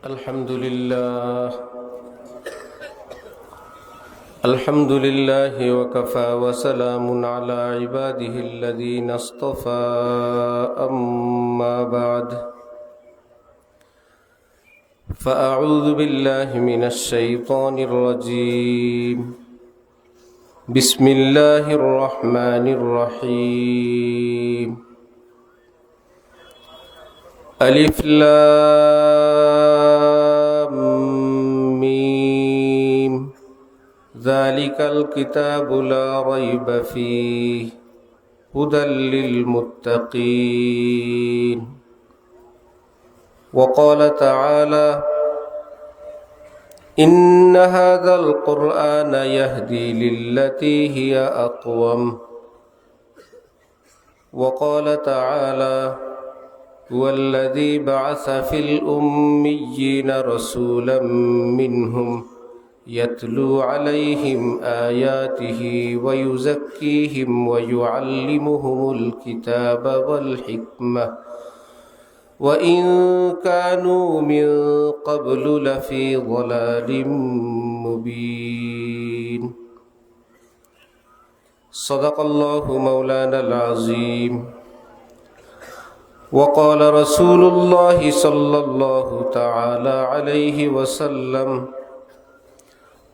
الحمد لله وكفى وسلام على عباده الذين اصطفى أما بعد فأعوذ بالله من الشيطان الرجيم بسم الله الرحمن الرحيم ألف لام ميم ذلك الكتاب لا ريب فيه هدى للمتقين وقال تعالى إن هذا القرآن يهدي للتي هي أقوم وقال تعالى هو الذي بعث في الأميين رسولا منهم يتلو عليهم آياته ويزكيهم ويعلمهم الكتاب والحكمة وإن كانوا من قبل لفي ضلال مبين صدق الله مولانا العظيم وقال رسول الله صلى الله تعالى عليه وسلم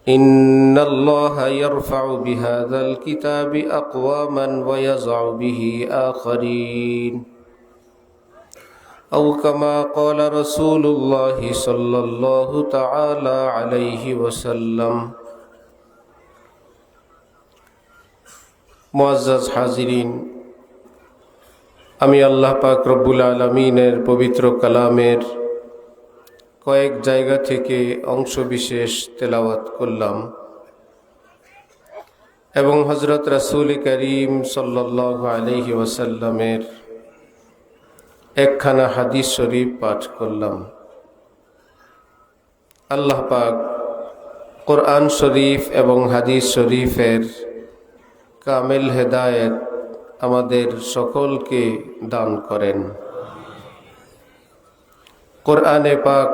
إن الله يرفع بهذا الكتاب أقواما ويضع به آخرين أو كما قال رسول الله صلى الله تعالى عليه وسلم মুআজ্জাজ হাজিরিন, আমি আল্লাহ পাক রব্বুল আলামিনের পবিত্র কালামের কয়েক জায়গা থেকে অংশ বিশেষ তেলাওয়াত করলাম এবং হযরত রাসূল করিম সাল্লাল্লাহু আলাইহি ওয়াসাল্লামের একখানা হাদিস শরীফ পাঠ করলাম। আল্লাহ পাক কোরআন শরীফ এবং হাদিস শরীফের কামেল হেদায়েত আমাদের সকলকে দান করেন। কোরআনে পাক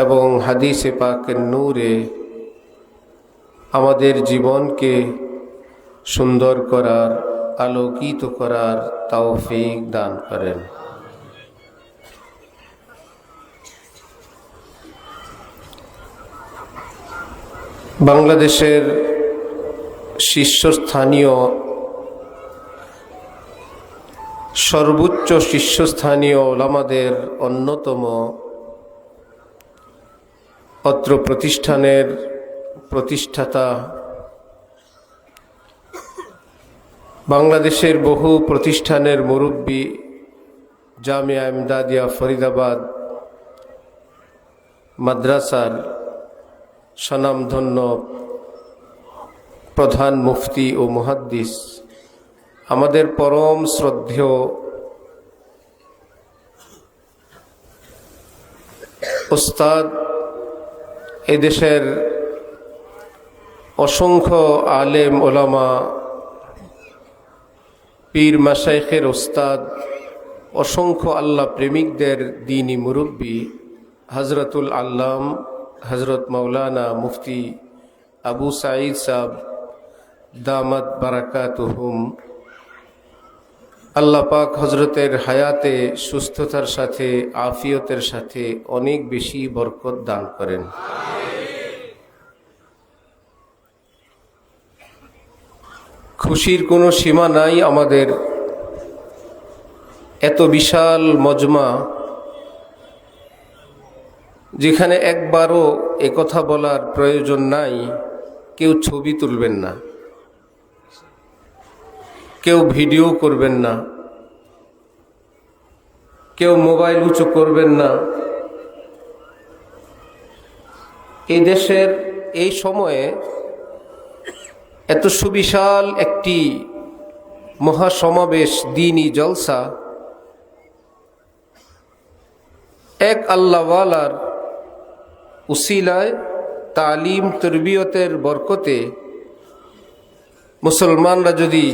এবং হাদিসে পাকের নূরে আমাদের জীবনকে সুন্দর করার, আলোকিত করার তৌফিক দান করেন। বাংলাদেশের শীর্ষস্থানীয় সর্বোচ্চ শীর্ষস্থানীয় ওলামাদের অন্যতম অত্র প্রতিষ্ঠানের প্রতিষ্ঠাতা, বাংলাদেশের বহু প্রতিষ্ঠানের মুরব্বী, জামিয়া ইমদাদিয়া ফরিদাবাদ মাদ্রাসার স্বনামধন্য প্রধান মুফতি ও মুহাদ্দিস, আমাদের পরম শ্রদ্ধেয় উস্তাদ, এই দেশের অসংখ্য আলেম ওলামা, পীর মাশায়েখের উস্তাদ, অসংখ্য আল্লাহ প্রেমিকদের দ্বীনি মুরব্বী হযরতুল আল্লাম হযরত মাওলানা মুফতি আবু সাঈদ সাহেব দামাত বারাকাতুহুম, আল্লাহ পাক হযরতের হায়াতে সুস্থতার সাথে আফিয়তের সাথে অনেক বেশি বরকত দান করেন। খুশির কোনো সীমা নাই আমাদের। এত বিশাল মজমা, যেখানে একবারও একথা বলার প্রয়োজন নাই, কেউ ছবি তুলবেন না, কেউ ভিডিও করবেন না, কেউ মোবাইল উঁচু করবেন না। এই দেশের এই সময়ে এত সুবিশাল একটি মহাসমাবেশ, দ্বীনি জলসা, এক আল্লাহওয়ালার উসিলায়, তালিম তরবিয়তের বরকতে মুসলমানরা যদি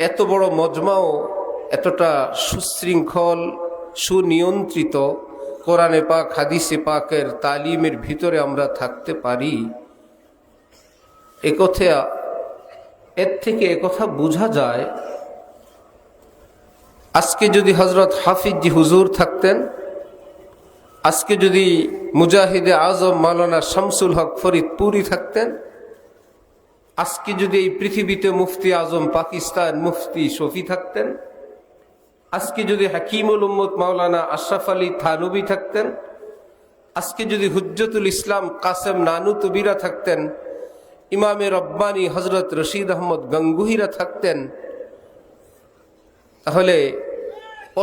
এত বড় মজমাও এতটা সুশৃঙ্খল, সুনিয়ন্ত্রিত, কোরআনে পাক হাদিসে পাকের তালিমের ভিতরে আমরা থাকতে পারি, এর থেকে একথা বোঝা যায়, আজকে যদি হযরত হাফিজি হুজুর থাকতেন, আজকে যদি মুজাহিদে আজম মাওলানা শামসুল হক ফরিদপুরি থাকতেন, আজকে যদি এই পৃথিবীতে মুফতি আজম পাকিস্তান মুফতি শফি থাকতেন, আজকে যদি হাকিমুল উম্মত মাওলানা আশরাফ আলী থানবী থাকতেন, আজকে যদি হুজ্জতুল ইসলাম কাসেম নানুতুবিরা থাকতেন, ইমামে রব্বানি হজরত রশিদ আহমদ গঙ্গুহিরা থাকতেন, তাহলে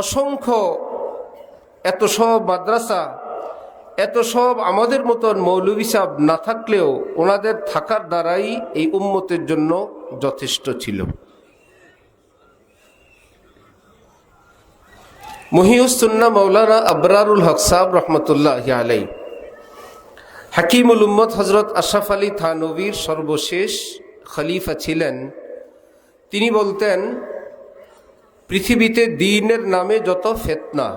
অসংখ্য এত সব মাদ্রাসা, এত সব আমাদের মতন মৌলভী সাহেব না থাকলেও ওনাদের থাকার দ্বারাই এই উম্মতের জন্য যথেষ্ট ছিল। মুহিউস সুন্নাহ মাওলানা আবরারুল হক সাহেব রহমতুল্লাহ আলাইহি হাকিমুল উম্মত হজরত আশরাফ আলী থানবীর সর্বশেষ খলিফা ছিলেন। তিনি বলতেন, পৃথিবীতে দ্বীনের নামে যত ফিতনা,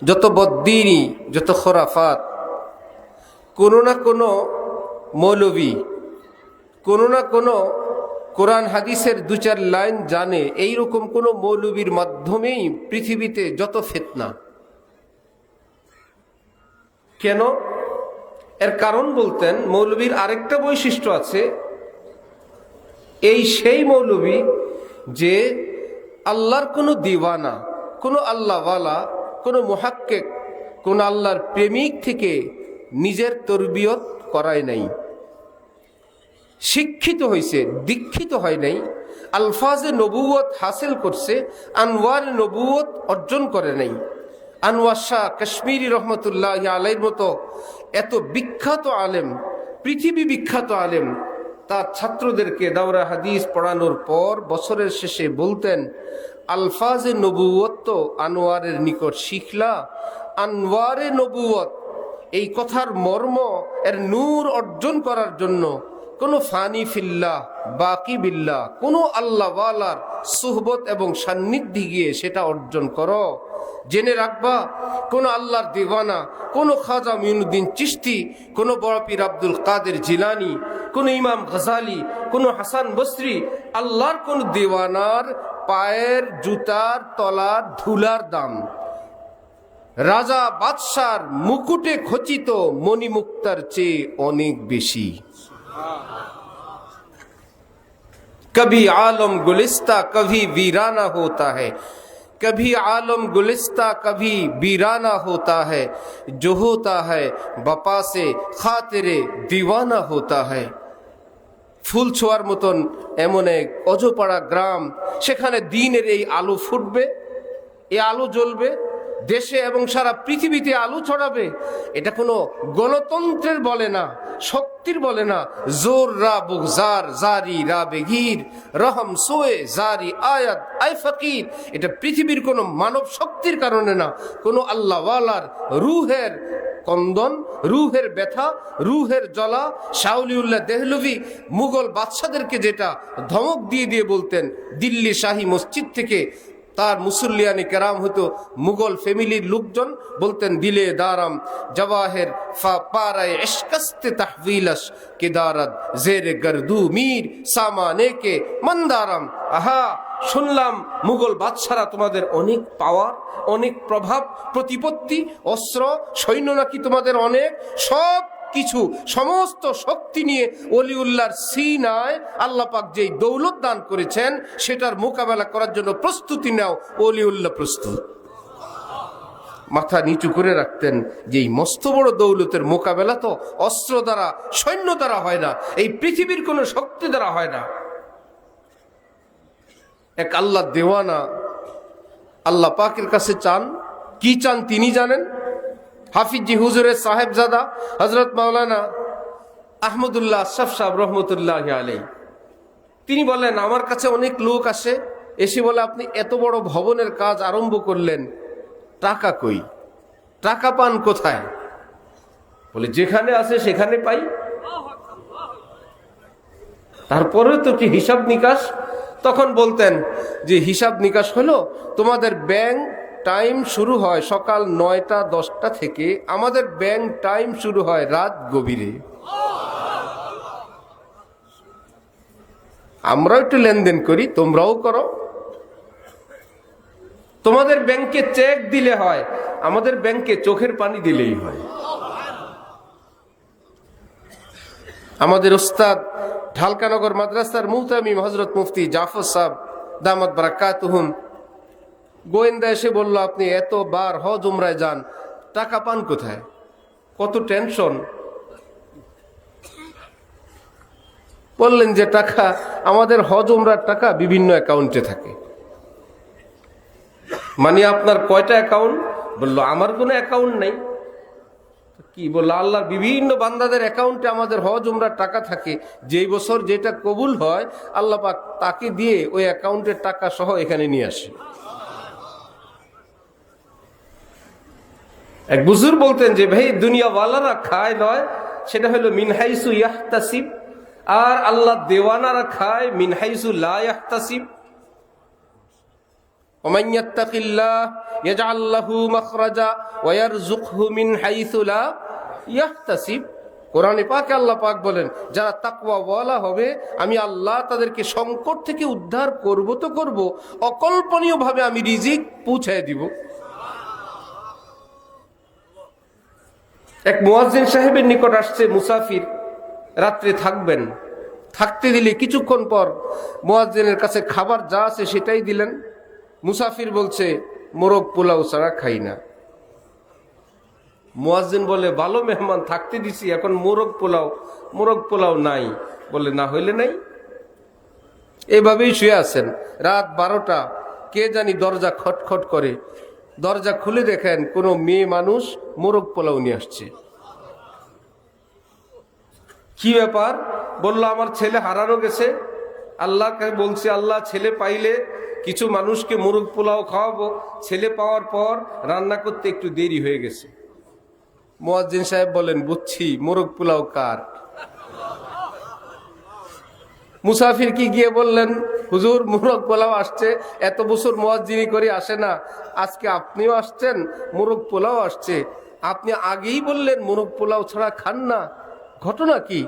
যত বদ্দীনি, যত খোরাফাত, কোনো না কোনো মৌলবী, কোনো না কোনো কোরআন হাদিসের দু চার লাইন জানে, এইরকম কোনো মৌলবীর মাধ্যমেই পৃথিবীতে যত ফিতনা। কেন? এর কারণ বলতেন, মৌলবীর আরেকটা বৈশিষ্ট্য আছে, এই সেই মৌলবী যে আল্লাহর কোনো দিওয়ানা, কোনো আল্লাহওয়ালা, কোনো মুহাক্কিক, কোন আল্লাহর প্রেমিক থেকে নিজের তরবিয়ত করায় নাই, শিক্ষিত হয়েছে, দীক্ষিত হয় নাই, আলফাজে নবুয়ত হাসিল করছে, আনওয়ার নবুয়ত অর্জন করে নাই। আনোয়ার শাহ কাশ্মীরি রহমতুল্লাহ আলাইহির মতো এত বিখ্যাত আলেম, পৃথিবী বিখ্যাত আলেম, তার ছাত্রদেরকে দাওরা হাদিস পড়ানোর পর বছরের শেষে বলতেন, আলফাজে নবুয়ত তো আনোয়ারের নিকট শিখলা, আনওয়ারে নবুয়ত, এই কথার মর্ম, এর নূর অর্জন করার জন্য কোনো ফানি ফিল্লাহ বাকি বিল্লাহ, কোনো আল্লাহওয়ালার সুহবত এবং সান্নিধ্যে গিয়ে সেটা অর্জন করো। জেনে রাখবা, কোন আল্লাহর দিওয়ানা, কোন খাজা মুঈনুদ্দিন চিশতি, কোন বড় পীর আব্দুল কাদের জিলানি, কোন ইমাম গজালি, কোন হাসান বসরি, আল্লাহর কোন দিওয়ানার পায়ের জুতার তলার ধুলার দাম রাজা বাদশার মুকুটে খচিত মণিমুক্তার চেয়ে অনেক বেশি। कभी आलम गुलिस्ता कभी वीराना होता है, कभी आलम गुलिस्ता कभी वीराना होता है, जो होता है बपा से खातिरे दीवाना होता है। ফুল ছোঁয়ার মতন এমন এক অজপাড়া গ্রাম, সেখানে দ্বীনের এই আলো ফুটবে, এই আলো জ্বলবে, দেশে এবং সারা পৃথিবীতে আলো ছড়াবে। এটা কোনো গণতন্ত্রের বলে না, শক্তির বলে না, জোর রা বুগজার জারি রা বেগির রহম সোয়ে জারি আয়াত আই ফকির, এটা পৃথিবীর কোনো মানব শক্তির কারণে না, কোনো আল্লাহওয়ালার রুহের কন্দন, রুহের ব্যথা, রুহের জ্বলা। শাউলিউল্লাহ দেহলভি মুঘল বাদশাদেরকে যেটা ধমক দিয়ে দিয়ে বলতেন, দিল্লি শাহী মসজিদ থেকে তার মুসল্লিয়ানি কেরাম হতো মুঘল ফ্যামিলির লোকজন, বলতেন, দিলে দারাম জওয়াহের ফা পারায়ে ইশকস্তে তাহভিলস কেদারত জেরে গর্দু মীর সামানে কে মন্দারাম। আহা, শুনলাম মুঘল বাদশারা তোমাদের অনেক পাওয়ার, অনেক প্রভাব প্রতিপত্তি, অস্ত্র সৈন্য নাকি তোমাদের অনেক, সব কিছু সমস্ত শক্তি নিয়ে ওলিউল্লাহর সিনায় আল্লাহ পাক যেই দৌলত দান করেছেন সেটার মোকাবেলা করার জন্য প্রস্তুতি নাও। ওলিউল্লাহ প্রস্তুত। মাথা নিচু করে রাখতেন যে এই মস্ত বড় দৌলতের মোকাবেলা তো অস্ত্র দ্বারা, সৈন্য দ্বারা হয় না, এই পৃথিবীর কোনো শক্তি দ্বারা হয় না। এক আল্লাহ দেওয়ানা আল্লাহ পাকের কাছে চান, কি চান তিনি জানেন। হাফিজি হুজুরের সাহেবজাদা হজরত মাওলানা আহমদুল্লাহ আশরাফ সাহেব রহমতুল্লাহ আলাইহি, তিনি বলেন, আমার কাছে অনেক লোক আসে, এসে বলে, আপনি এত বড় ভবনের কাজ আরম্ভ করলেন, টাকা কই, টাকা পান কোথায়? বলে, যেখানে আছে সেখানে পাই। তারপরে তো কি হিসাব নিকাশ? তখন বলতেন যে হিসাব নিকাশ হলো, তোমাদের ব্যাংক টাইম শুরু হয় সকাল 9টা-10টা থেকে, আমাদের ব্যাংক টাইম শুরু হয় রাত গভীরে। আমরাও একটু লেনদেন করি, তোমরাও করো। তোমাদের ব্যাংকে চেক দিলে হয়, আমাদের ব্যাংকে চোখের পানি দিলেই হয়। আমাদের উস্তাদ ঢালকানগর মাদ্রাসার মুহতামিম হযরত মুফতি জাফর সাহেব দামাত বারাকাতুহুম গোয়েন্দা এসে বলল, আপনি এতবার হজ উমরায় যান, টাকা পান কোথায়? কত টেনশন। বললেন যে টাকা, আমাদের হজ উমরার টাকা বিভিন্ন অ্যাকাউন্টে থাকে। মানে আপনার কয়টা অ্যাকাউন্ট? বলল আমার কোনো অ্যাকাউন্ট নেই। কি বললো? আল্লাহর বিভিন্ন বান্দাদের অ্যাকাউন্টে আমাদের হজ উমরার টাকা থাকে, যেই বছর যেটা কবুল হয় আল্লাহ পাক তাকে দিয়ে ওই অ্যাকাউন্টের টাকা সহ এখানে নিয়ে আসে। এক বুজুর্গ বলতেন যে ভাই, দুনিয়াওয়ালারা খায় নয়, সেটা হলো মিন হাইসু ইয়াহতাসিব, আর আল্লাহ দেওয়ানারা খায় মিন হাইসু লা ইয়াহতাসিব। ওমান ইয়াত্তাকিল্লাহ ইয়াজআল লাহু মাখরাজা ওয়া ইয়ারযুকহু মিন হাইসু লা ইয়াহতাসিব। কোরআনে পাকে আল্লাহ পাক বলেন, যারা তাকওয়াওয়ালা হবে আমি আল্লাহ তাদেরকে সংকট থেকে উদ্ধার করব তো করব, অকল্পনীয়ভাবে আমি রিজিক পৌঁছায় দিব। এক মুয়াজ্জিন সাহেবের নিকট আসছে মুসাফির, রাত্রে থাকবেন। থাকতে দিলে কিছুক্ষণ পর মুয়াজ্জিনের কাছে খাবার যা আছে সেটাই দিলেন। মুসাফির বলছে, মোরগ পোলাও ছাড়া খাই না। মুয়াজ্জিন বলে, ভালো মেহমান, থাকতে দিছি, এখন মোরগ পোলাও নাই। বলে, না হইলে নাই। এভাবেই শুয়ে আছেন। রাত 12টা, কে জানি দরজা খটখট করে। দরজা খুলে দেখেন কোনো মেয়ে মানুষ মোরগ পোলাও নিয়ে আসছে। কি ব্যাপার? বলল, আমার ছেলে হারানো গেছে, আল্লাহকে বলছে আল্লাহ ছেলে পাইলে কিছু মানুষকে মোরগ পোলাও খাওয়াবো, ছেলে পাওয়ার পর রান্না করতে একটু দেরি হয়ে গেছে। মুয়াজ্জিন সাহেব বলেন, বুঝছি, মোরগ পোলাও কার? মুসাফির কি গিয়ে বললেন, হুজুর মোরগ পোলাও আসছে, এত বছর মুয়াজ্জিনি করে আসে না, আজকে আপনিও আসছেন, মোরগ পোলাও আসছে। আপনি আগেই বললেন মোরগ পোলাও ছাড়া খান না, ঘটনা কি?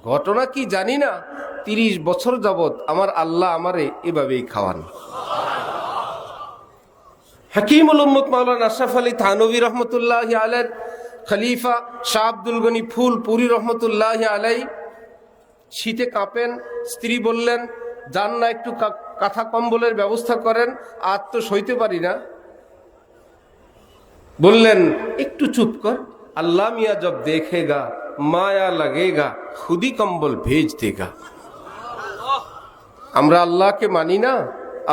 ঘটনা কি জানি না, 30 বছর যাবত আমার আল্লাহ আমারে এভাবেই খাওয়ান। হাকিমুল উম্মত মাওলানা আশরাফ আলী থানভী রহমতুল্লাহি আলাইহি, খলিফা শাহ আব্দুল গনি ফুলপুরি রহমতুল্লাহি আলাইহি শীতে কাঁপেন। স্ত্রী বললেন, যান না একটু কাঁথা কম্বলের ব্যবস্থা করেন, আর তো সইতে পারি না। বললেন, একটু চুপ কর, আল্লাহ মিয়া জব দেখেগা মায়া লাগেগা খুদি কম্বল ভেজ দেগা। আমরা আল্লাহকে মানি না,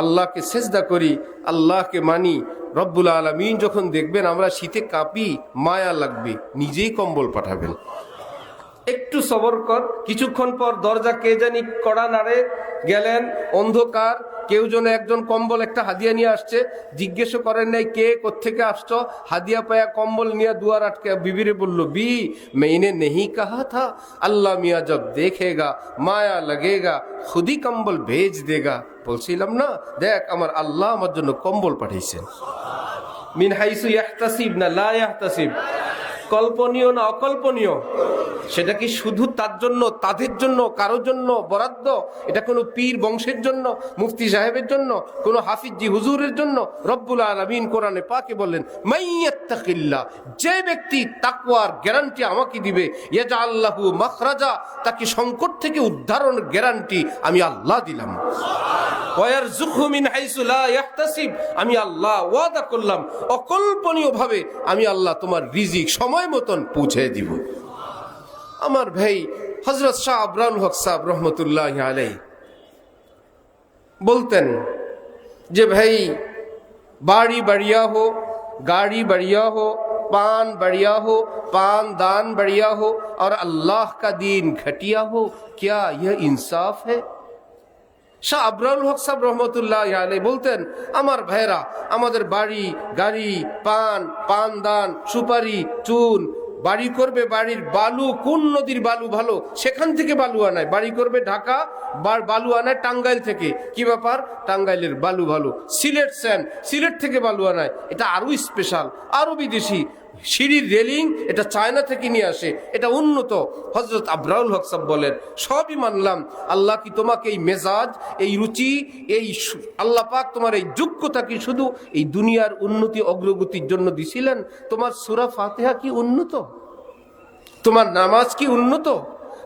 আল্লাহকে সেজদা করি, আল্লাহকে মানি। রব্বুল আলামিন যখন দেখবেন আমরা শীতে কাঁপি, মায়া লাগবে, নিজেই কম্বল পাঠাবেন। একটু সবর কর। কিছুক্ষণ পর দরজা কে জানি কড়া নাড়ে, গেলেন, অন্ধকার। কেউ যেন একজন কম্বল একটা হাদিয়া নিয়ে আসছে, জিজ্ঞেস করেন নাই কে, কোত্থেকে আসছো। হাদিয়া পায়া কম্বল নিয়ে দুয়ার আটকে বিবিরে বলল, বি মেনে নেহি কাহা থা আল্লাহ মিয়া জব দেখেগা মায়া লাগেগা খুদি কম্বল ভেজ দেগা। বলছিলাম না, দেখ আমার আল্লাহ আমার জন্য কম্বল পাঠিয়েছেন। মিন হাইসু ইয়াহতাসিব না লা ইয়াহতাসিব, কল্পনীয় না অকল্পনীয়। সেটা কি শুধু তার জন্য, তাদের জন্য, কারোর জন্য বরাদ্দ? এটা কোনো পীর বংশের জন্য, মুফতি সাহেবের জন্য, কোনো হাফিজি হুজুরের জন্য? রব্বুল আলামিন কোরআনে পাকে বললেন, মাইয়াত্তাকিল্লাহ, যে ব্যক্তি তাকওয়ার গ্যারান্টি আমাকে দিবে, ইয়াজআল লাহু মাখরাজা, তাকে সংকট থেকে উদ্ধারণের গ্যারান্টি আমি আল্লাহ দিলাম। ওয়া ইয়ারযুকহু মিন হাইসু লা ইয়াহতাসিব, আমি আল্লাহ ওয়াদা করলাম অকল্পনীয়ভাবে আমি আল্লাহ তোমার রিজিক সময় মতন পৌঁছে দিব। আমার ভাই হযরত শাহ আবরারুল হক সাহেব রহমতুল্লাহি আলাইহি বলতেন যে ভাই, बाड़ी बढ़िया हो, गाड़ी बढ़िया हो, पान बढ़िया हो, पान दान बढ़िया हो और अल्लाह का दीन घटिया हो, क्या यह इंसाफ है? শাহ আবরারুল হক সাহেব রহমতুল্লাহি আলাইহি বলতেন, আমার ভাইরা, আমাদের বাড়ি গাড়ি, পান দান, সুপারি, চুন, বাড়ি করবে, বাড়ির বালু কোন নদীর বালু ভালো সেখান থেকে বালু আনায়, বাড়ি করবে ঢাকা, বালু আনায় টাঙ্গাইল থেকে। কি ব্যাপার? টাঙ্গাইলের বালু ভালো। সিলেট স্যান্ড, সিলেট থেকে বালু আনায়, এটা আরো স্পেশাল, আরো বিদেশি। সিঁড়ির রেলিং এটা চায়না থেকে নিয়ে আসে, এটা উন্নত। হযরত আবরারুল হক সাহেব বলেন, সবই মানলাম, আল্লাহ কি তোমাকে এই মেজাজ, এই রুচি, এই আল্লাহ পাক তোমার এই যোগ্যতা কি শুধু এই দুনিয়ার উন্নতি অগ্রগতির জন্য দিছিলেন? তোমার সূরা ফাতিহা কি উন্নত? তোমার নামাজ কি উন্নত?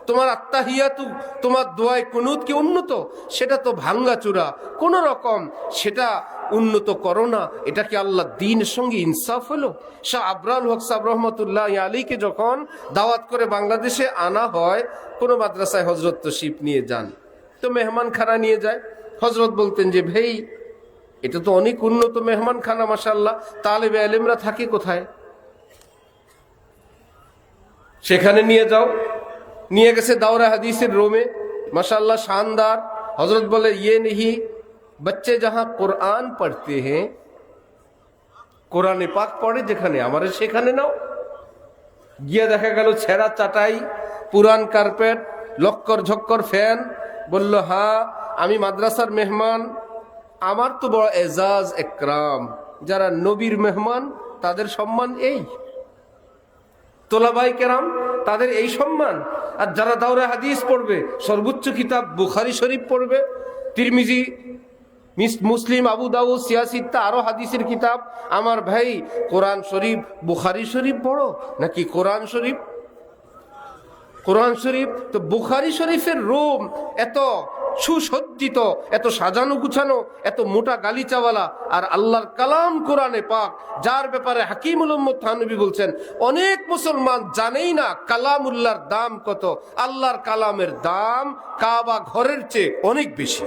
তোমার আত্তাহিয়াতু, তোমার দোয়ায় কুনুত কি উন্নত? সেটা তো ভাঙ্গাচুরা, কোন রকম সেটা উন্নত করো না। এটা কি আল্লাহ দ্বীনের সঙ্গে ইনসাফ হলো? শাহ আবরারুল হক সাহেব রহমতুল্লাহ আলীকে যখন দাওয়াত করে বাংলাদেশে আনা হয়, কোনো মাদ্রাসায় হজরত তশরিফ নিয়ে যান, তো মেহমানখানা নিয়ে যায়। হজরত বলতেন যে ভাই, এটা তো অনেক উন্নত মেহমানখানা, মাশাআল্লাহ, তালেবে ইলমরা থাকে কোথায়? সেখানে নিয়ে যাও। নিয়ে গেছে দাওরা হাদিসের রুমে, মাশাআল্লাহ শানদার। হজরত বলে, ইয়ে नहीं, बच्चे जहां कुरान पढ़ते हैं, কোরআনে পাক পড়ে যেখানে, আমারে সেখানে নাও। গিয়ে দেখা গেল ছেঁড়া চাটাই, পুরান কার্পেট, লক্কর ঝক্কর ফ্যান। বলল, হ্যাঁ আমি মাদ্রাসার মেহমান, আমার তো বড় এজাজ একরাম, যারা নবীর মেহমান তাদের সম্মান এই, তোলাবাই কেরাম তাদের এই সম্মান। আর যারা দাওরা হাদিস পড়বে, সর্বোচ্চ কিতাব বুখারী শরীফ পড়বে, তিরমিজি, মুসলিম, আবু দাউদ, সিয়াসিত্তা, আরো হাদিসের কিতাব। আমার ভাই, কোরআন শরীফ বুখারী শরীফ বড় নাকি কোরআন শরীফ? কোরআন শরীফ তো। বুখারী শরীফের রুম এত সুসজ্জিত, এত সাজানো গুছানো, এত মোটা গালিচাওয়ালা, আর আল্লাহর কালাম কোরআনে পাক, যার ব্যাপারে হাকিমুল উম্মত থানবী বলছেন, অনেক মুসলমান জানেই না কালামুল্লাহর দাম কত। আল্লাহর কালামের দাম কাবা ঘরের চেয়ে অনেক বেশি।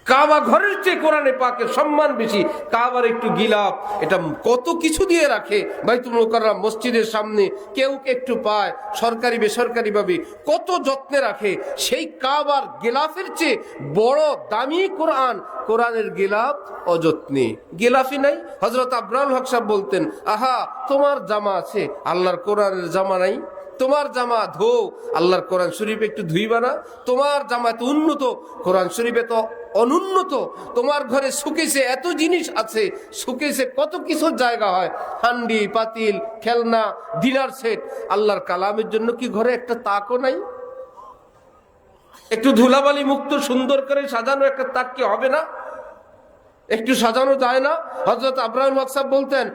কাবা ঘরের চেয়ে কোরআনে পাকের সম্মান বেশি। কাবার একটু গিলাফ, এটা কত কিছু দিয়ে রাখে বাইতুল মুকাররম মসজিদের সামনে, কেউ একটু পায় সরকারি বেসরকারি ভাবে, কত যত্নে রাখে। সেই কাবার গিলাফের চেয়ে বড় দামি কোরআন, কোরআনের গিলাফ অযত্নে। গিলাফই নাই। হযরত আবরারুল হক সাহেব বলতেন, আহা তোমার জামা আছে, আল্লাহর কোরআনের জামা নাই। তোমার জামা ধো, আল্লাহর কোরআন শরীফ একটু ধুইবা না? তোমার জামা এত উন্নত, কোরআন শরীফে তো অনুন্নত। তোমার ঘরে সুকেসে এত জিনিস আছে, সুকেসে কত কিছু জায়গা হয়, হান্ডি পাতিল, খেলনা, ডিনার সেট। আল্লাহর কালামের জন্য কি ঘরে একটা তাকও নাই? একটু ধুলাবালি মুক্ত সুন্দর করে সাজানো একটা তাক কি হবে না? একটু সাজানো যায় না? হযরত আবরারুল হক সাহেব বলতেন,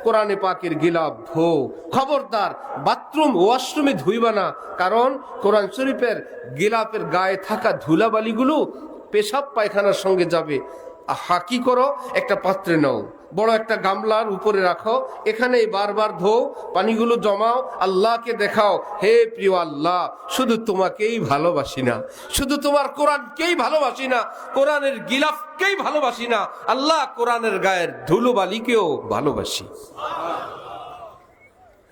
কোরআনে পাকের গিলাফ ধো, খবরদার বাথরুম ওয়াশরুমে ধুইবা না, কারণ কোরআন শরীফের গিলাফের গায়ে থাকা ধুলাবালিগুলো পেশাব পায়খানার সঙ্গে যাবে। কি করো, একটা পাত্রে নাও, বড় একটা গামলার উপরে রাখো, এখানেই বারবার ধো, পানিগুলো জমাও, আল্লাহকে দেখাও, হে প্রিয় আল্লাহ, শুধু তোমাকেই ভালোবাসি না, শুধু তোমার কোরআনকেই ভালোবাসি না, কোরআনের গিলাফকেই ভালোবাসি না, আল্লাহ কোরআনের গায়ের ধুলোবালিকেও ভালোবাসি।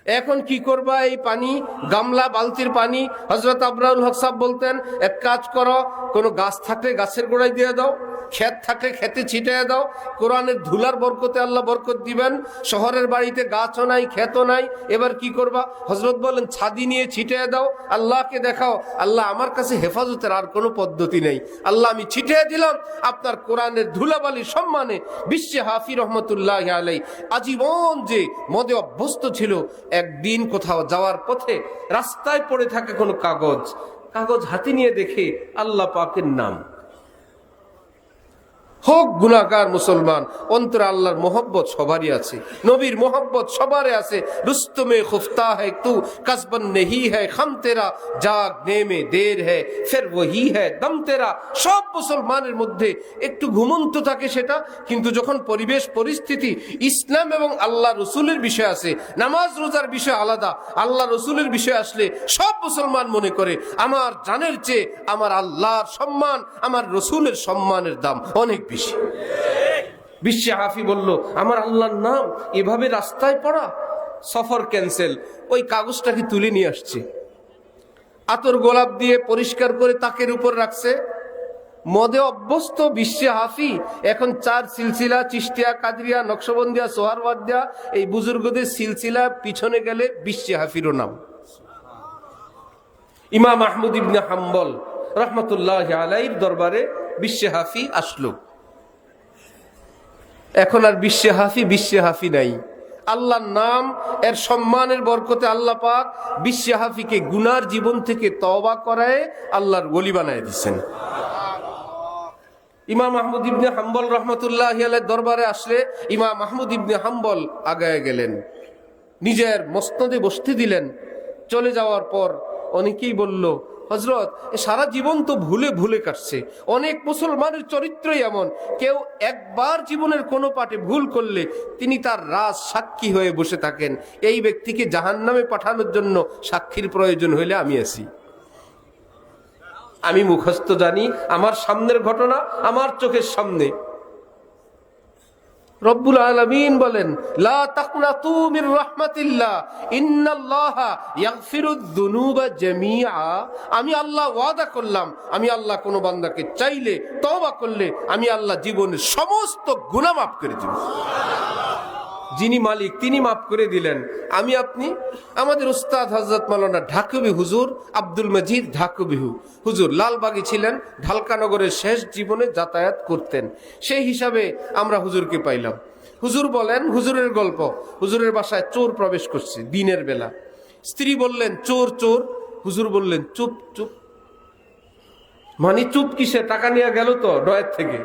এখন কি করবা এই পানি, গামলা বালতির পানি? হযরত আবরারুল হক সাহেব বলতেন, এক কাজ করো, কোনো গাছ থাকলে গাছের গোড়ায় দিয়ে দাও, ক্ষেত থাকলে খেতে ছিটিয়ে দাও, কোরআনের ধুলার বরকতে আল্লাহ বরকত দিবেন। শহরের বাড়িতে গাছও নাই, ক্ষেতও নাই, এবার কি করবা? হযরত বলেন, ছাদি নিয়ে ছিটিয়ে দাও, আল্লাহকে দেখাও, আল্লাহ আমার কাছে হেফাজতের আর কোনো পদ্ধতি নেই, আল্লাহ আমি ছিটিয়ে দিলাম আপনার কোরআনের ধুলাবালির সম্মানে। বিশ্বে হাফি রহমতুল্লাহ আলাই আজীবন যে মদে অভ্যস্ত ছিল, একদিন কোথাও যাওয়ার পথে রাস্তায় পড়ে থাকে কোনো কাগজ হাতে নিয়ে দেখে আল্লাহ পাকের নাম। হোক গুনাহগার মুসলমান, অন্তরে আল্লাহর মোহব্বত সবারই আছে, নবীর মোহব্বত সবারই আছে। রুস্তমে খুফতা হ্যায় তু কসবন নেহি হ্যায়, খাম তেরা জাগনে মে দের হ্যায়, ফির ওহি হ্যায় দম তেরা। সব মুসলমানের মধ্যে একটু ঘুমন্ত থাকে সেটা, কিন্তু যখন পরিবেশ পরিস্থিতি ইসলাম এবং আল্লাহ রসুলের বিষয় আছে, নামাজ রোজার বিষয় আলাদা, আল্লাহ রসুলের বিষয় আসলে সব মুসলমান মনে করে আমার জানের চেয়ে আমার আল্লাহর সম্মান, আমার রসুলের সম্মানের দাম অনেক বেশি। বিশ্বে হাফি বলল, আমার আল্লাহর নাম এভাবে রাস্তায় পড়া, সফর ক্যান্সেল। ওই কাগজটাকে তুলে নিয়ে আসছে, আতর গোলাপ দিয়ে পরিষ্কার করে তাকের উপর রাখছে, মদে অভ্যস্ত বিশ্বে হাফি, এখন 4 সিলসিলা, চিশতিয়া, কাদরিয়া, নকশবন্দিয়া, সোহারওয়ার্দিয়া, এই বুজুর্গদের সিলসিলা পিছনে গেলে বিশ্বে হাফিরও নাম। ইমাম আহমদ ইবনে হাম্বল রহমতুল্লাহ আলাইহির দরবারে বিশ্বে হাফি আসলো। এখন আর বিশ্বে হাফি নাই। আল্লাহর নাম এর সম্মানের বরকতে আল্লাহ পাক বিশ্বে হাফিকে গুনার জীবন থেকে তওবা করায় আল্লাহর ওলি বানায় দিচ্ছেন। ইমাম আহমদ ইবনে হাম্বল রহমতুল্লাহ আলাইহির দরবারে আসলে ইমাম আহমদ ইবনে হাম্বল আগায় গেলেন, নিজের মসনদে বসতে দিলেন। চলে যাওয়ার পর অনেকেই বলল, হযরত সারা জীবন তো ভুলে ভুলে কাটছে। অনেক মুসলমানের চরিত্রই এমন, কেউ একবার জীবনের কোনো পাঠে ভুল করলে তিনি তার রাজ সাক্ষী হয়ে বসে থাকেন। এই ব্যক্তিকে জাহান্নামে পাঠানোর জন্য সাক্ষীর প্রয়োজন হইলে আমি আছি। আমি মুখস্থ জানি, আমার সামনের ঘটনা, আমার চোখের সামনে। রব্বুল আলামিন বলেন, লা তাকনাতু মির রাহমাতিল্লাহ ইন্নাল্লাহা ইয়াগফিরুয যুনুবা জামিআ। আমি আল্লাহ ওয়াদা করলাম, আমি আল্লাহ কোন বান্দাকে চাইলে, তওবা করলে আমি আল্লাহ জীবনের সমস্ত গুনাহ মাফ করে দেব। যিনি মালিক তিনি মাফ করে দিলেন। আমি আপনি, আমাদের উস্তাদ হযরত মাওলানা ঢাকবি হুজুর আব্দুল মজিদ ঢাকবি হুজুর লালবাগী ছিলেন, ঢালকানগরের শেষ জীবনে যাতায়াত করতেন। সেই হিসাবে আমরা হুজুরকে পাইলাম। হুজুর বলেন, হুজুরের গল্প, হুজুরের বাসায় চোর প্রবেশ করছে দিনের বেলা। স্ত্রী বললেন, চোর চোর। হুজুর বললেন, চুপ চুপ। মানে চুপ কিসে? টাকা নিয়ে গেল তো ডয়ের থেকে।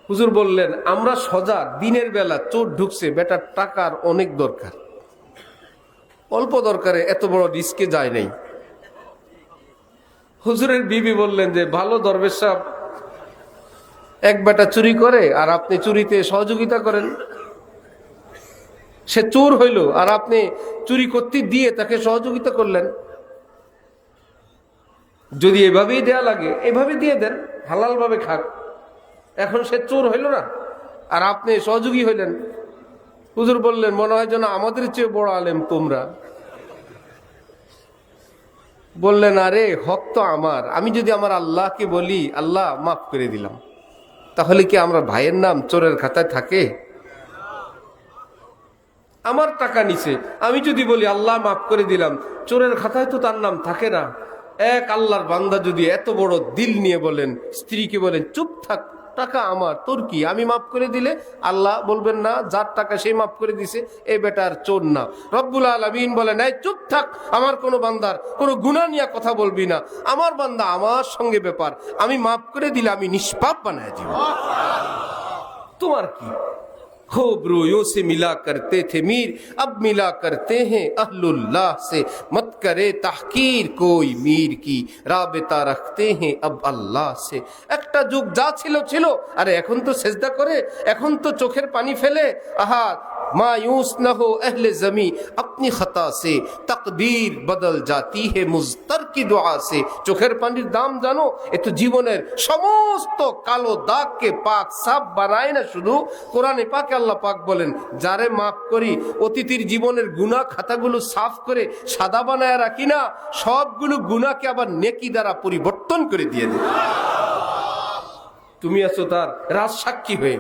হুজুর বললেন, আমরা সজাগ, দিনের বেলা চোর ঢুকছে, বেটার টাকার অনেক দরকার, অল্প দরকারে এত বড় রিস্কে যায় নাই। হুজুরের বিবি বললেন যে, ভালো দরবেশ সাহেব, এক বেটা চুরি করে আর আপনি চুরিতে সহযোগিতা করেন। সে চোর হইল আর আপনি চুরি করতে দিয়ে তাকে সহযোগিতা করলেন। যদি এভাবেই দেয়া লাগে এভাবে দিয়ে দেন, হালাল ভাবে খাক। এখন সে চোর হইল না আর আপনি সহযোগী হইলেন। হুজুর বললেন, মনে হয় যেন আমাদের চেয়ে বড় আলেম তোমরা। বললেন, আরে হক তো আমার, আমি যদি আমার আল্লাহকে বলি আল্লাহ মাফ করে দিলাম, তাহলে কি আমরা ভাইয়ের নাম চোরের খাতায় থাকে? আমার টাকা নিছে, আমি যদি বলি আল্লাহ মাফ করে দিলাম, চোরের খাতায় তো তার নাম থাকে না। এক আল্লাহর বান্দা যদি এত বড় দিল নিয়ে বলেন, স্ত্রীকে বলেন চুপ থাক, টাকা আমার, তোর কি, আমি মাফ করে দিলে আল্লাহ বলবেন না যার টাকা সেই মাফ করে দিছে এই বেটার চোর না। রব্বুল আলামিন বলেন, এই চুপ থাক, আমার কোনো বান্দার কোনো গুনাহ নিয়ে কথা বলবি না। আমার বান্দা আমার সঙ্গে ব্যাপার, আমি মাফ করে দিলে আমি নিষ্পাপ বানায় দিব। তোমার কি? खूब रोयों से मिला करते थे मीर, अब मिला करते हैं अहलुल्लाह से, मत करे तहकीर कोई मीर की, राबता रखते हैं अब अल्लाह से। একটা যুগ যা ছিল ছিল, আরে এখন তো সেজদা করে, এখন তো চোখের পানি ফেলে। আহা मायूस न हो अहले जमी अपनी खता से, तकदीर बदल जाती है मुज़तर की दुआ से। চোখের পানির দাম জানো? এ তো জীবনের সমস্ত কালো দাগকে পাক সাফ বানায় না, শুধু কোরআনে পাকে আল্লাহ পাক বলেন, যারে মাফ করি অতীতের জীবনের গুনাহ খাতাগুলো সাফ করে সাদা বানায় রাখি না, সবগুলো গুনাহকে আবার নেকি দ্বারা পরিবর্তন করে দিয়ে দেয়। তুমি আছো তার রাজ সাক্ষী হয়ে।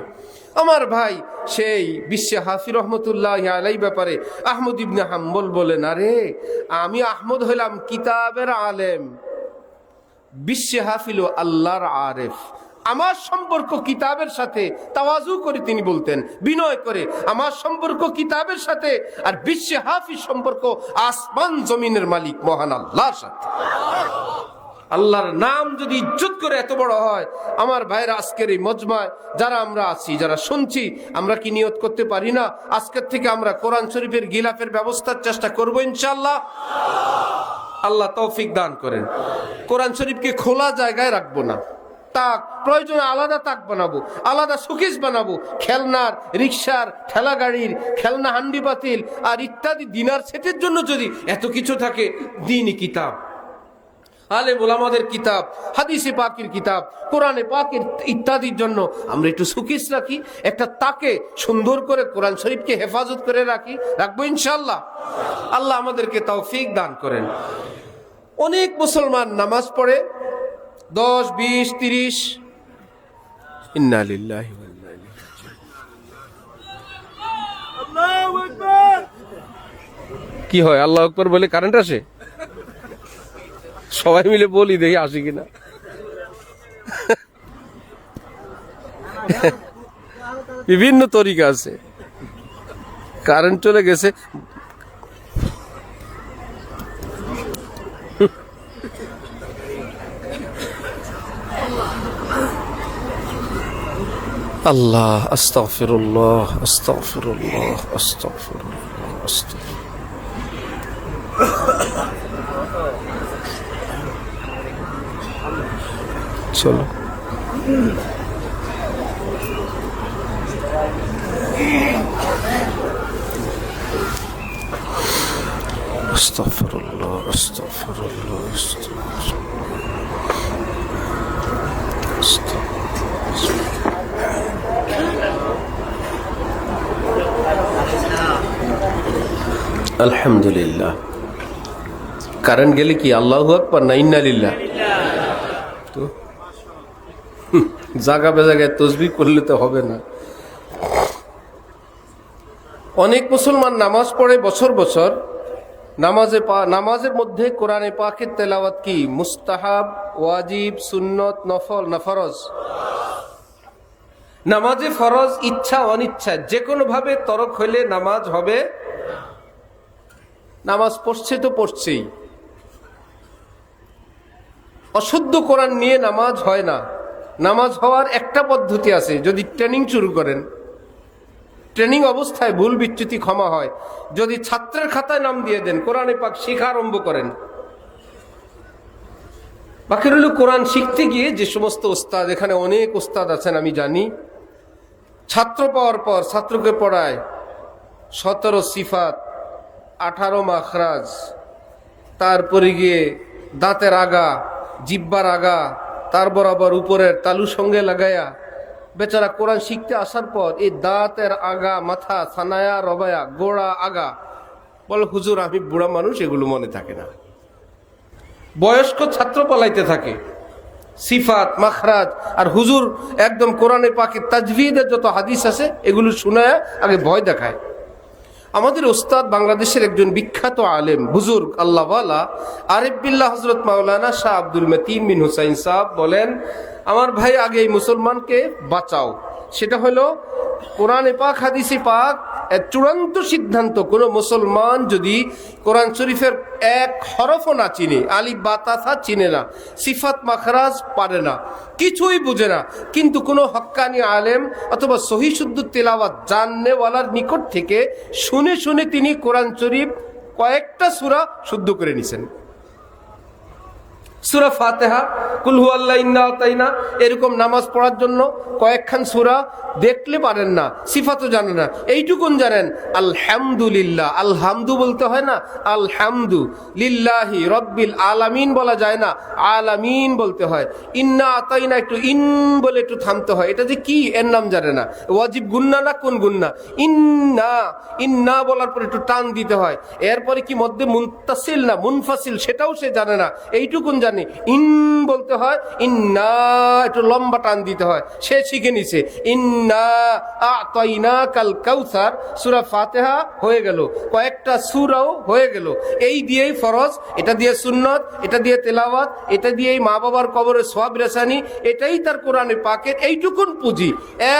আমার ভাই সেই বিশ্বে হাফি রহমতুল্লাহ আলাইহি ব্যাপারে আহমদ ইবনে হাম্বল বলেন, আরে আমি আহমদ হইলাম কিতাবের আলেম, বিশ্বে হাফিল আল্লাহর আরেফ। আমার সম্পর্ক কিতাবের সাথে, তাওয়াজু করে তিনি বলতেন, বিনয় করে, আমার সম্পর্ক কিতাবের সাথে, আর বিশ্বে হাফিজ সম্পর্ক আসমান জমিনের মালিক মহান আল্লাহর সাথে। আল্লাহর নাম যদি ইজ্জত করে এত বড় হয়, আমার ভাইরা আজকের এই মজমায় যারা আমরা আছি, যারা শুনছি, আমরা কি নিয়ত করতে পারি না আজকের থেকে আমরা কোরআন শরীফের গিলাফের ব্যবস্থার চেষ্টা করব ইনশাআল্লাহ? আল্লাহ তৌফিক দান করেন। কোরআন শরীফকে খোলা জায়গায় রাখবো না, তাক প্রয়োজনে আলাদা তাক বানাবো, আলাদা শোকেস বানাবো। খেলনার, রিক্সার, ঠেলা গাড়ির, খেলনা হান্ডি পাতিল আর ইত্যাদি ডিনার সেটের জন্য যদি এত কিছু থাকে, দ্বীনি কিতাব, আলেম ওলামাদের কিতাব, হাদিসে পাকের কিতাব, কোরআনে পাকের ইত্যাদির জন্য আমরা একটু শোকেস রাখি, একটা তাকে সুন্দর করে কোরআন শরীফকে হেফাজত করে রাখবো ইনশাআল্লাহ। আল্লাহ আমাদেরকে তৌফিক দান করেন। অনেক মুসলমান নামাজ পড়ে, 10, 20, 30। ইন্না লিল্লাহি ওয়া ইন্না ইলাইহি রাজিউন। কি হয় আল্লাহু আকবার বলে কারেন্ট আসে? সবাই মিলে বলি, দেখি আসে কিনা। বিভিন্ন তরিকা আছে। কারেন্ট চলে গেছে। আল্লাহ, আস্তাগফিরুল্লাহ, আস্তাগফিরুল্লাহ, আস্তাগফিরুল্লাহ, আস্তাগফিরুল্লাহ। চলো আস্তাগফিরুল্লাহ, আস্তাগফিরুল্লাহ, আলহামদুলিল্লাহ। কারেন্ট গেলে কি আল্লাহু আকবার না ইন্না লিল্লাহ? তো জায়গা বেজাগায় তসবিহ করলে তো হবে না। অনেক মুসলমান নামাজ পড়ে বছর বছর, নামাজের মধ্যে কোরআনে পাকের তেলাওয়াত কি মুস্তাহাব, ওয়াজিব, সুন্নত, নফল না ফরজ? নামাজে ফরজ ইচ্ছা অনিচ্ছা যে কোনো ভাবে তরক হইলে নামাজ হবে। নামাজ পড়ছে তো পড়ছেই। অশুদ্ধ কোরআন নিয়ে নামাজ হয় না। নামাজ হওয়ার একটা পদ্ধতি আছে, যদি ট্রেনিং শুরু করেন, ট্রেনিং অবস্থায় ভুল বিচ্যুতি ক্ষমা হয়। যদি ছাত্রের খাতায় নাম দিয়ে দেন, কোরআনে পাক শিখা আরম্ভ করেন। বাকি রইল কোরআন শিখতে গিয়ে যে সমস্ত ওস্তাদ, এখানে অনেক ওস্তাদ আছেন আমি জানি, ছাত্র পাওয়ার পর ছাত্রকে পড়ায় 17 সিফাত, 18 মাখরাজ, তারপরে গিয়ে দাঁতের আগা, জিব্বার আগা, তার বরাবর উপরের তালু সঙ্গে লাগায়া বেচারা কোরআন শিখতে আসার পর এই দাঁতের আগা, মাথা, সানায়া, রবায়া, গোড়া, আগা, বল হুজুর আমি বুড়া মানুষ, এগুলো মনে থাকে না। বয়স্ক ছাত্র পালাইতে থাকে সিফাত, মাখরাজ, আর হুজুর একদম কোরআনে পাকে তাজভিদের যত হাদিস আছে এগুলো শুনায় আগে ভয় দেখায়। আমাদের ওস্তাদ বাংলাদেশের একজন বিখ্যাত আলেম, বুজুর্গ, আল্লাহওয়ালা, আরিফ বিল্লাহ হযরত মাওলানা শাহ আব্দুল মতিন বিন হুসাইন সাহেব বলেন, আমার ভাই আগে এই মুসলমানকে বাঁচাও। সেটা হলো কোরআনে পাক, হাদিসে পাক এর চূড়ান্ত সিদ্ধান্ত, কোন মুসলমান যদি কোরআন শরীফের এক হরফও না চিনে, আলিফ বা তা চিনে না, সিফাত মাখরাজ পারে না, কিছুই বুঝে না, কিন্তু কোনো হক্কানি আলেম অথবা সহি শুদ্ধ তেলাওয়াত জাননেওয়ালার নিকট থেকে শুনে শুনে তিনি কোরআন শরীফ কয়েকটা সূরা শুদ্ধ করে নিছেন। সূরা ফাতিহা, কুল হুয়াল্লাহু ইন্না আতাইনা, এরকম নামাজ পড়ার জন্য কয়েকখান সূরা দেখলে পারেন না, সিফাতও জানেন না, এইটুকুন জানেন আলহামদুলিল্লাহ। আলহামদু বলতে হয় না, আলহামদু লিল্লাহি রব্বিল আলামিন বলা যায় না, আলামিন বলতে হয়। ইন্না আতাইনা একটু ইন বলে একটু থামতে হয়, এটা যে কি এর নাম জানে না। ওয়াজিব গুন্না না কোন গুন্না? ইন্না, ইন্না বলার পর একটু টান দিতে হয়। এরপরে কি মধ্যে মুনতাসিল না মুনফাসিল সেটাও সে জানে না, এইটুকুন জানে। ইন বলতে হয়, ইন্না একটু লম্বা টান দিতে হয়, সে শিখে নিছে। ইন্না আতাইনাকাল কাউসার, সূরা ফাতিহা হয়ে গেল, কয়েকটা সূরাও হয়ে গেল। এই দিয়েই ফরজ, এটা দিয়ে সুন্নত, এটা দিয়ে তেলাওয়াত, এটা দিয়েই মা বাবার কবরে সওয়াব রেসানি, এটাই তার কোরআনে পাকের এইটুকুন পুঁজি।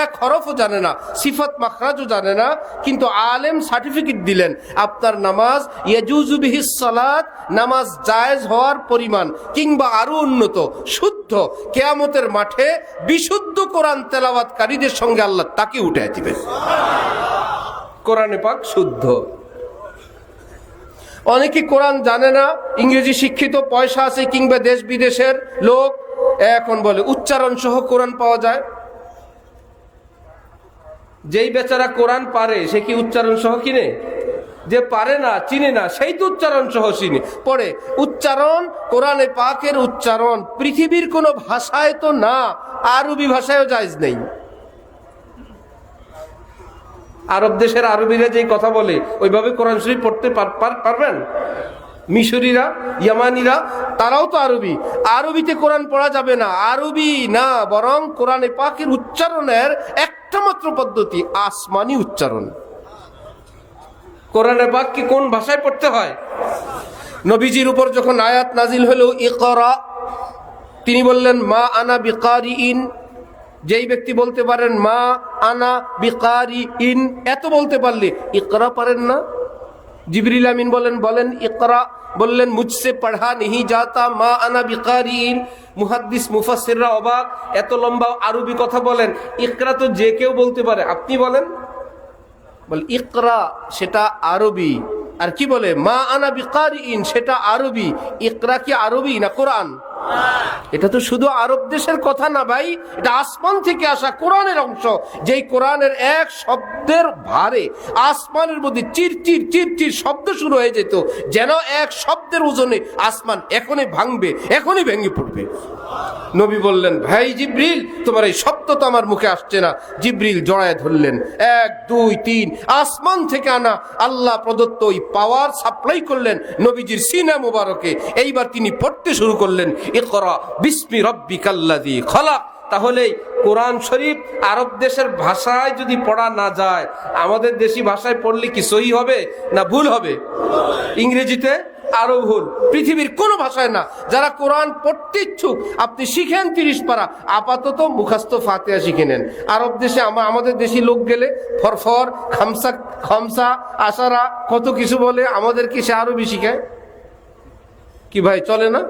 এক হরফও জানে না, সিফাত মাখরাজও জানে না, কিন্তু আলেম সার্টিফিকেট দিলেন আপনার নামাজ ইয়াজুজু বিহিস সালাত, নামাজ জায়েজ হওয়ার পরিমাণ কিংবা আরো উন্নত, শুদ্ধ। কিয়ামতের মাঠে বিশুদ্ধ কোরআন তেলাওয়াতকারীদের সঙ্গে আল্লাহ তাকে উঠায় দিবেন। কোরআনে পাক শুদ্ধ। অনেকে কোরআন জানে না, ইংরেজি শিক্ষিত, পয়সা আছে কিংবা দেশ বিদেশের লোক, এখন বলে উচ্চারণ সহ কোরআন পাওয়া যায়। যেই বেচারা কোরআন পারে সে কি উচ্চারণ সহ কিনে? যে পারে না, চিনে না, সেই তো উচ্চারণ সহ চিনে পড়ে। উচ্চারণ, কোরআনে পাকের উচ্চারণ পৃথিবীর কোনো ভাষায় তো না, আরবি ভাষায়ও জায়েজ নেই। আরব দেশের আরবিরা যেই কথা বলে ওইভাবে কোরআন শরীফ পড়তে পারবেন? মিশরীরা, ইয়ামানিরা, তারাও তো আরবি। আরবিতে কোরআন পড়া যাবে না, আরবি না, বরং কোরআনে পাকের উচ্চারণের একটা মাত্র পদ্ধতি, আসমানি উচ্চারণ। কোরআনে পাক কি কোন ভাষায় পড়তে হয়? নবীজির উপর যখন আয়াত নাজিল হলো ইকরা, তিনি বললেন মা আনা বিকারিইন। যেই ব্যক্তি বলতে পারেন মা আনা বিকারিইন, এত বলতে পারলে ইকরা পারেন না? জিবরিল আমিন বলেন ইকরা, বললেন মুঝসে পড়া नहीं जाता মা আনা বিকারিইন। মুহাদ্দিস মুফাসসিররা অবাক, এত লম্বা আরবি কথা বলেন, ইকরা তো যে কেউ বলতে পারে, আপনি বলেন? বল ইকরা সেটা আরবি, আর কি বলে মা আনা বিকারিইন সেটা আরবি। ইকরা কি আরবি না কোরআন? এটা তো শুধু আরব দেশের কথা না ভাই, এটা আসমান থেকে আসা কোরআনের অংশ। যেই কোরআনের এক শব্দের ভারে আসমানের মধ্যে চিরচির চিরচির শব্দ শুরু হয়ে যেত, যেন এক শব্দের ওজনে আসমান এখনই ভাঙবে, এখনই ভেঙে পড়বে। নবী বললেন ভাই জিবরিল, তোমার এই শব্দ তো আমার মুখে আসছে না। জিবরিল জড়ায় ধরলেন, 1 2 3 আসমান থেকে আনা আল্লাহ প্রদত্ত ওই পাওয়ার সাপ্লাই করলেন নবীজির সিনা মুবারকে। এইবার তিনি পড়তে শুরু করলেন ইকরা বিসমি রাব্বিকাল্লাযী খলাক। তাহলে কোরআন শরীফ আরব দেশের ভাষায় যদি পড়া না যায়, আমাদের দেশি ভাষায় পড়লে কি সহি হবে না ভুল হবে? ইংরেজিতে আরো ভুল, পৃথিবীর কোনো ভাষায় না। যারা কোরআন পড়তে ইচ্ছুক আপনি শিখেন 30 পারা, আপাতত মুখস্থ ফাতিহা শিখে নেন। আরব দেশে আমাদের দেশি লোক গেলে ফরফর খামসা খমসা আশারা কত কিছু বলে, আমাদের কি সে আরবি শিখায় কি ভাই? চলে না।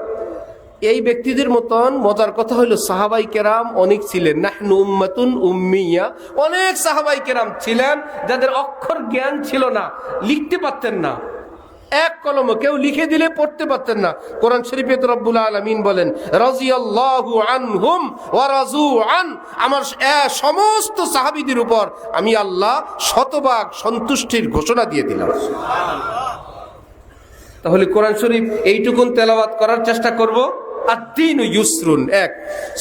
এই ব্যক্তিদের মতন মজার কথা হলো সাহাবাই কেরাম অনেক ছিলেন, নাহনু উম্মাতুন উম্মিয়া। অনেক সাহাবাই কেরাম ছিলেন যাদের অক্ষর জ্ঞান ছিল না, লিখতে পারতেন না, এক কলমে কেউ লিখে দিলে পড়তে পারতেন না। কোরআন শরীফে তো রব্বুল আলামিন বলেন রাদিয়াল্লাহু আনহুম ওয়া রাযু আন, আমার সমস্ত সাহাবীদের উপর আমি আল্লাহ শতভাগ সন্তুষ্টির ঘোষণা দিয়ে দিলাম। তাহলে কোরআন শরীফ এইটুকুন তেলাওয়াত করার চেষ্টা করব। আদ-দীনু ইউসরুন, এক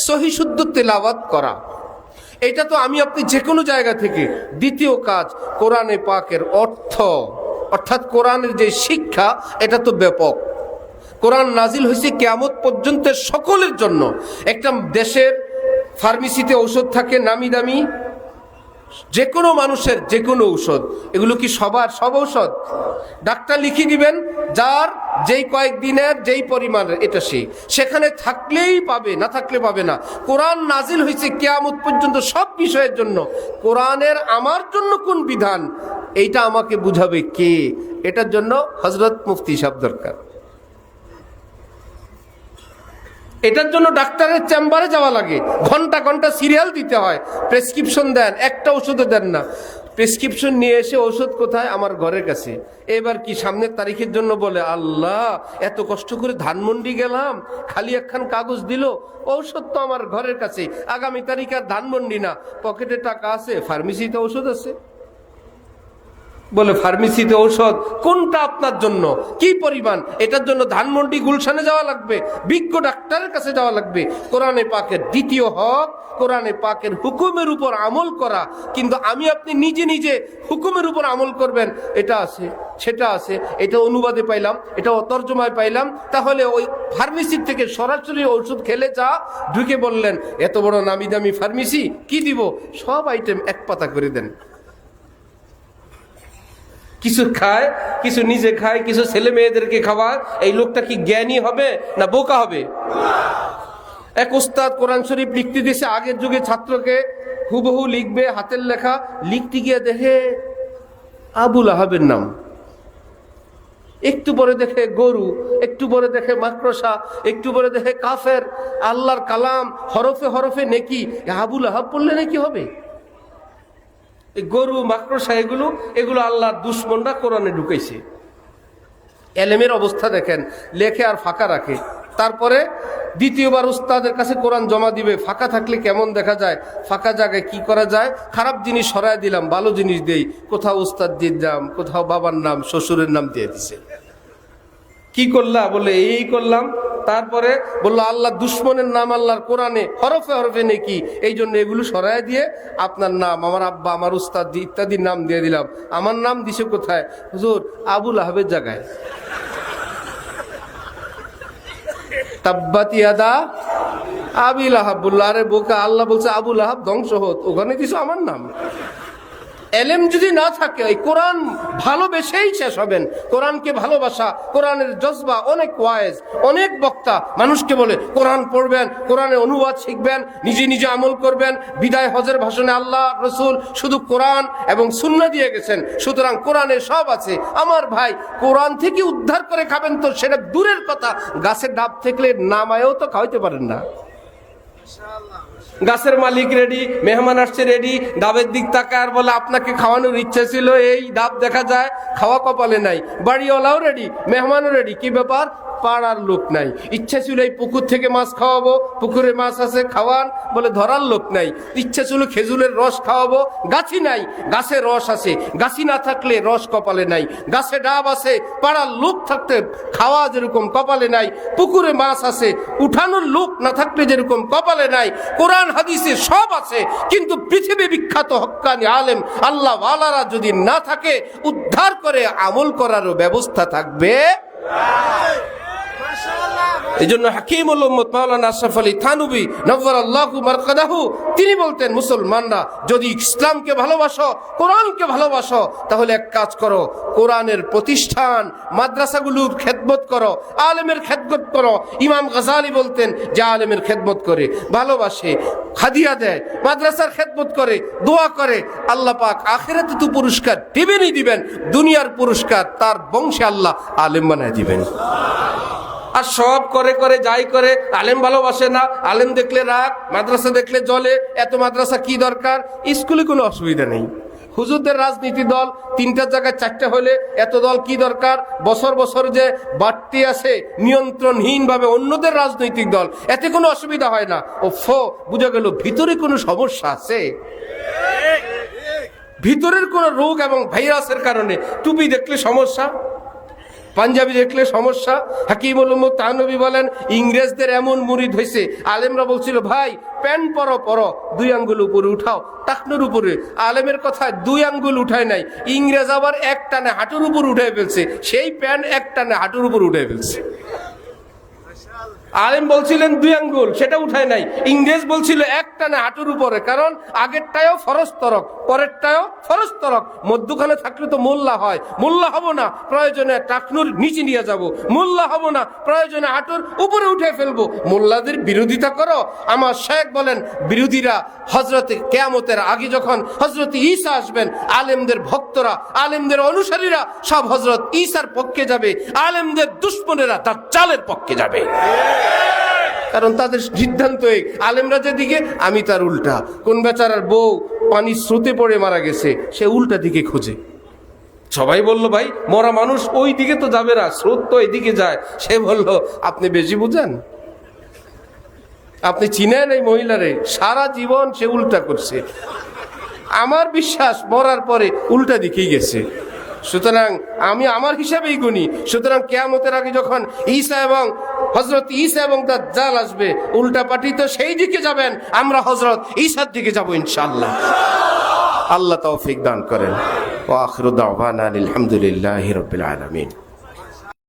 সহি শুদ্ধ তেলাওয়াত করা, এটা তো আমি আপনি যে কোনো জায়গা থেকে। দ্বিতীয় কাজ, কোরআনে পাকের অর্থ, অর্থাৎ কোরআনের যে শিক্ষা, এটা তো ব্যাপক। কোরআন নাজিল হয়েছে কিয়ামত পর্যন্ত সকলের জন্য। একটা দেশের ফার্মেসিতে ঔষধ থাকে নামি দামি, যে কোনো মানুষের যে কোনো ঔষধ, এগুলো কি সবার সব ঔষধ? ডাক্তার লিখে দিবেন যার যেই কয়েকদিনের যেই পরিমাণের, এটা সেখানে থাকলেই পাবে, না থাকলে পাবে না। কোরআন নাজিল হয়েছে কিয়ামত পর্যন্ত সব বিষয়ের জন্য। কোরআনের আমার জন্য কোন বিধান, এইটা আমাকে বুঝাবে কে? এটার জন্য হযরত মুফতি সাহেব দরকার। এটার জন্য ডাক্তারের চেম্বারে যাওয়া লাগে, ঘন্টা ঘন্টা সিরিয়াল দিতে হয়, প্রেসক্রিপশন দেন, একটা ওষুধও দেন না। প্রেসক্রিপশন নিয়ে এসে ওষুধ কোথায়? আমার ঘরের কাছে। এবার কি সামনের তারিখের জন্য বলে, আল্লাহ এত কষ্ট করে ধানমন্ডি গেলাম, খালি একখান কাগজ দিল, ঔষধ তো আমার ঘরের কাছে, আগামী তারিখ আর ধানমন্ডি না, পকেটে টাকা আছে, ফার্মেসিতে ওষুধ আছে। বলে ফার্মেসিতে ঔষধ কোনটা আপনার জন্য, কি পরিমাণ, এটার জন্য ধানমন্ডি গুলশানে যাওয়া লাগবে, বিজ্ঞ ডাক্তারের কাছে যাওয়া লাগবে। কোরআনে পাকের দ্বিতীয় হক, কোরআনে পাকের হুকুমের উপর আমল করা। কিন্তু আমি আপনি নিজে নিজে হুকুমের উপর আমল করবেন, এটা আছে সেটা আছে, এটা অনুবাদে পাইলাম, এটা তর্জমায় পাইলাম, তাহলে ওই ফার্মেসির থেকে সরাসরি ওষুধ খেলে যা ঢুকে বললেন এত বড় নামি দামি ফার্মেসি, কি দিব? সব আইটেম এক পাতা করে দেন। কিছু খায়, কিছু নিজে খায়, কিছু ছেলে মেয়েদেরকে খাওয়ায়। এই লোকটা কি জ্ঞানী হবে না বোকা হবে? এক উস্তাদ কোরআন শরীফ লিখতে দিয়েছে, আগের যুগে ছাত্রকে হুবহু লিখবে, হাতের লেখা, লিখতে গিয়ে দেখে আবুল আহাবের নাম, একটু পরে দেখে গরু, একটু পরে দেখে মাকড়সা, একটু পরে দেখে কাফের। আল্লাহর কালাম, হরফে হরফে নেকি, আবুল আহাব পড়লে নাকি হবে? গরু মাকড়সা এগুলো আল্লাহর দুশমনরা কোরআনে ঢুকাইছে। এলেমের অবস্থা দেখেন, লেখে আর ফাঁকা রাখে। তারপরে দ্বিতীয়বার উস্তাদের কাছে কোরআন জমা দিবে, ফাঁকা থাকলে কেমন দেখা যায়, ফাঁকা জায়গায় কি করা যায়, খারাপ জিনিস সরাই দিলাম, ভালো জিনিস দেই, কোথাও উস্তাদ দিলাম, কোথাও বাবার নাম শ্বশুরের নাম দিয়ে দিছে। কি করলা? বলে এই করলাম। তারপরে বললো আল্লাহ দুশ্মনের নাম আল্লাহর কোরআনে হরফে হরফে নেকি, এই জন্য এগুলো সরাই দিয়ে আপনার নাম, আমার আব্বা, আমার উস্তাদ ইত্যাদির নাম দিয়ে দিলাম। আমার নাম দিছে কোথায়? হুজুর আবুল আহাবের জায়গায়। তাব্বাত ইয়াদা আবি লাহাব বলল, আরে বোকা, আল্লাহ বলছে আবু লাহাব ধ্বংস হোক, ওখানে কিছু আমার নাম। এলেম যদি না থাকে, এই কোরআন ভালোবেসেই শেষ হবেন। কোরআনকে ভালোবাসা, কোরআনের জজবা, অনেক ওয়াইজ, অনেক বক্তা মানুষকে বলে কোরআন পড়বেন, কোরআনের অনুবাদ শিখবেন, নিজে নিজে আমল করবেন। বিদায় হজের ভাষণে আল্লাহ রসুল শুধু কোরআন এবং সুন্নাহ দিয়ে গেছেন, সুতরাং কোরআনে সব আছে। আমার ভাই, কোরআন থেকে উদ্ধার করে খাবেন তো সেটা দূরের কথা, গাছের ডাব থেকে নামায়ও তো খাওয়াইতে পারেন না। গাছের মালিক রেডি, মেহমান আসছে রেডি, ডাবের দিক তাকায় আর বলে আপনাকে খাওয়ানোর ইচ্ছা ছিল, এই ডাব দেখা যায়, খাওয়া কপালে নাই। বাড়িওয়ালাও রেডি, মেহমানও রেডি, কি ব্যাপার, পাড়ার লোক নাই। ইচ্ছা ছিল এই পুকুর থেকে মাছ খাওয়াবো, পুকুরে মাছ আছে, খাওয়ান, বলে ধরার লোক নাই। ইচ্ছা ছিল খেজুরের রস খাওয়াবো, গাছি নাই, গাছে রস আছে, গাছি না থাকলে রস কপালে নাই। গাছে ডাব আছে, পাড়ার লোক থাকতে খাওয়া যেরকম কপালে নাই, পুকুরে মাছ আছে, উঠানোর লোক না থাকলে যেরকম কপালে নাই। কোরআন হাদিসে সব আছে, কিন্তু পৃথিবী বিখ্যাত হক্কানি আলেম আল্লাহ ওয়ালারা যদি না থাকে, উদ্ধার করে আমল করারও ব্যবস্থা থাকবে। এই জন্য হাকিমুল উম্মত মাওলানা আশরাফ আলী থানভী নওয়ারাল্লাহু মারকাদাহু তিনি বলতেন, মুসলমানরা যদি ইসলামকে ভালোবাসো, কোরআনকে ভালোবাসো, তাহলে এক কাজ করো, কোরআনের প্রতিষ্ঠান মাদ্রাসাগুলোর খেদমত করো, আলেমের খেদমত করো। ইমাম গাজালি বলতেন, যে আলেমের খেদমত করে, ভালোবাসে, হাদিয়া দেয়, মাদ্রাসার খেদমত করে, দোয়া করে, আল্লাহ পাক আখিরাতে তো পুরস্কার দিবেনই দিবেন, দুনিয়ার পুরস্কার তার বংশে আল্লাহ আলেম বানায় দিবেন। আর সব করে করে যাই করে, আলেম ভালোবাসে না, আলেম দেখলে রাগ, মাদ্রাসা দেখলে জ্বলে, এত মাদ্রাসা কি দরকার? স্কুলে কোনো অসুবিধা নেই। হুজুরদের রাজনীতি দল 3টা জায়গায় 4টে হলে এত দল কি দরকার? বছর বছর যে বাড়তি আছে নিয়ন্ত্রণহীন ভাবে অন্যদের রাজনৈতিক দল, এতে কোনো অসুবিধা হয় না। ও বুঝা গেল ভিতরে কোনো সমস্যা আছে, ভিতরের কোনো রোগ এবং ভাইরাসের কারণে টুপি দেখলে সমস্যা, পাঞ্জাবি দেখলে সমস্যা। হাকিমুল উম্মত থানভী বলেন, ইংরেজদের এমন মুরিদ হয়েছে, আলেমরা বলছিল ভাই প্যান্ট পরো 2 আঙ্গুল উপরে উঠাও, টাকনুর উপরে। আলেমের কথা 2 আঙ্গুল উঠায় নাই, ইংরেজ আবার এক টানে হাঁটুর উপর উঠে ফেলছে, সেই প্যান্ট এক টানে হাঁটুর উপর উঠে ফেলছে। আলেম বলছিলেন 2 আঙ্গুল, সেটা উঠায় নাই, ইংরেজ বলছিল এক টানে হাঁটুর উপরে, কারণ আগেরটাও ফরজ তরক, পরেরটাও ফরজ তরক, মধ্যখানে থাকলে তো মোল্লা হয়, মোল্লা হব না, প্রয়োজনে টাকনুর নিচে নিয়ে যাব, মোল্লা হব না, প্রয়োজনে হাঁটুর উপরে উঠে ফেলবো। মোল্লাদের বিরোধিতা করো। আমার শেখ বলেন, বিরোধীরা হজরতে কিয়ামতের আগে যখন হজরত ঈসা আসবেন, আলেমদের ভক্তরা, আলেমদের অনুসারীরা সব হজরত ঈসার পক্ষে যাবে, আলেমদের দুশ্মনেরা দাজ্জালের পক্ষে যাবে। কারণ তাদের সিদ্ধান্ত, আলেমরা যেদিকে, আমি তার উল্টা। কোন বেচারার বউ পানির স্রোতে পড়ে মারা গেছে, সে উল্টা দিকে খোঁজে। সবাই বলল ভাই মরা মানুষ ওই দিকে তো যাবে না, স্রোত তো এদিকে যায়। সে বলল আপনি বেশি বুঝেন, আপনি চিনেন এই মহিলারে, সারা জীবন সে উল্টা করছে। আমার বিশ্বাস মরার পরে উল্টা দিকেই গেছে। সুতরাং আমি আমার হিসাবেই গুনি। সুতরাং কিয়ামতের আগে যখন হযরত ঈসা এবং দাজ্জাল আসবে, উল্টা পাটি তো সেই দিকে যাবেন, আমরা হযরত ঈসার দিকে যাব ইনশাআল্লাহ। আল্লাহ তৌফিক দান করেন। ওয়া আখিরু দাওয়ানা আলহামদুলিল্লাহি রাব্বিল আলামিন।